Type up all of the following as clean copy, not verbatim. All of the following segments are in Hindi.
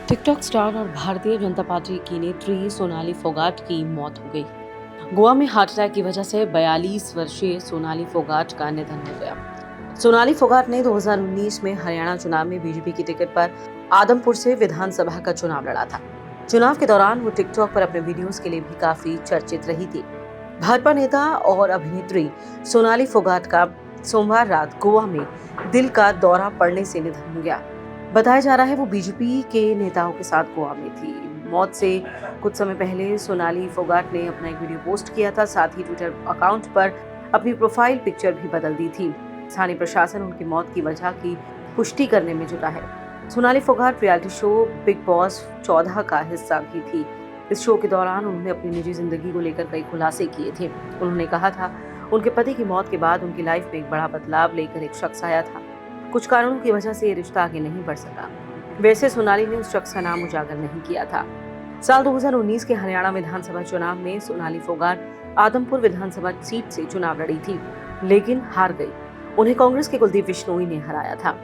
टिकटॉक स्टार और भारतीय जनता पार्टी की नेत्री सोनाली फोगाट की मौत हो गई। गोवा में हार्ट अटैक की वजह से 42 वर्षीय सोनाली फोगाट का निधन हो गया। सोनाली फोगाट ने 2019 में हरियाणा चुनाव में बीजेपी की टिकट पर आदमपुर से विधानसभा का चुनाव लड़ा था। चुनाव के दौरान वो टिकटॉक पर अपने वीडियोस के लिए भी काफी चर्चित रही थी। भाजपा नेता और अभिनेत्री सोनाली फोगाट का सोमवार रात गोवा में दिल का दौरा पड़ने से निधन हो गया। बताया जा रहा है वो बीजेपी के नेताओं के साथ गोवा में थी। मौत से कुछ समय पहले सोनाली फोगाट ने अपना एक वीडियो पोस्ट किया था, साथ ही ट्विटर अकाउंट पर अपनी प्रोफाइल पिक्चर भी बदल दी थी। स्थानीय प्रशासन उनकी मौत की वजह की पुष्टि करने में जुटा है। Sonali Phogat reality show big boss 14 का हिस्सा भी थी। इस शो के दौरान उन्होंने अपनी निजी जिंदगी को लेकर कई खुलासे किए थे। उन्होंने कहा था उनके पति की मौत के बाद उनकी लाइफ में एक बड़ा बदलाव लेकर एक शख्स आया था। कुछ कारणों की वजह से ये रिश्ता आगे नहीं बढ़ सका। वैसे सोनाली ने उस शख्स का नाम उजागर नहीं किया था। साल 2019 के हरियाणा विधानसभा चुनाव में सोनाली फोगाट आदमपुर विधानसभा सीट से चुनाव लड़ी थी, लेकिन हार गई। उन्हें कांग्रेस के कुलदीप बिश्नोई ने हराया था।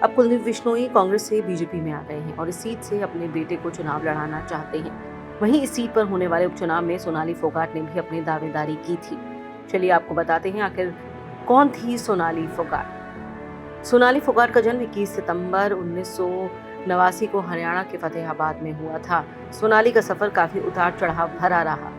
अब कुलदीप बिश्नोई कांग्रेस से बीजेपी में आ गए हैं और इस सीट से अपने बेटे को चुनाव लड़ाना चाहते हैं। वहीं इस सीट पर होने वाले उपचुनाव में सोनाली फोगाट ने भी अपनी दावेदारी की थी। चलिए आपको बताते हैं आखिर कौन थी सोनाली फोगाट। सोनाली फोगाट का जन्म 21 सितंबर 1989 को हरियाणा के फतेहाबाद में हुआ था। सोनाली का सफर काफी उतार चढ़ाव भरा रहा।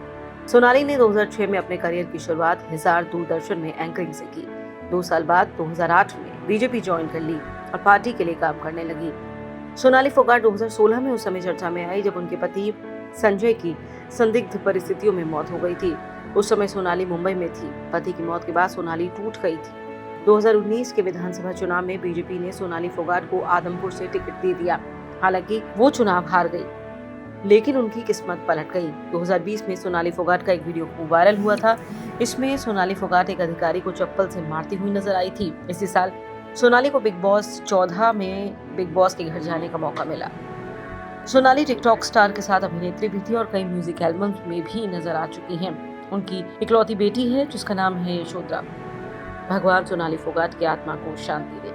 सोनाली ने 2006 में अपने करियर की शुरुआत हिसार दूरदर्शन में एंकरिंग से की। 2 साल बाद 2008 में बीजेपी ज्वाइन कर ली और पार्टी के लिए काम करने लगी। सोनाली फोगाट 2016 में उस समय चर्चा में आई जब उनके पति संजय की संदिग्ध परिस्थितियों में मौत हो गई थी। उस समय सोनाली मुंबई में थी। पति की मौत के बाद सोनाली टूट गई थी। 2019 के विधानसभा चुनाव में बीजेपी ने सोनाली फोगाट को आदमपुर से टिकट दे दिया। हालांकि वो चुनाव हार गई, लेकिन उनकी किस्मत पलट गई। 2020 में सोनाली फोगाट का एक वीडियो खूब वायरल हुआ था। इसमें सोनाली फोगाट एक अधिकारी को चप्पल से मारती हुई नजर आई थी। इसी साल सोनाली को बिग बॉस 14 में बिग बॉस के घर जाने का मौका मिला। सोनाली टिकटॉक स्टार के साथ अभिनेत्री भी थी और कई म्यूजिक एल्बम्स में भी नजर आ चुकी हैं। उनकी इकलौती बेटी है जिसका नाम है यशोधरा। भगवान सोनाली फोगाट की आत्मा को शांति दे।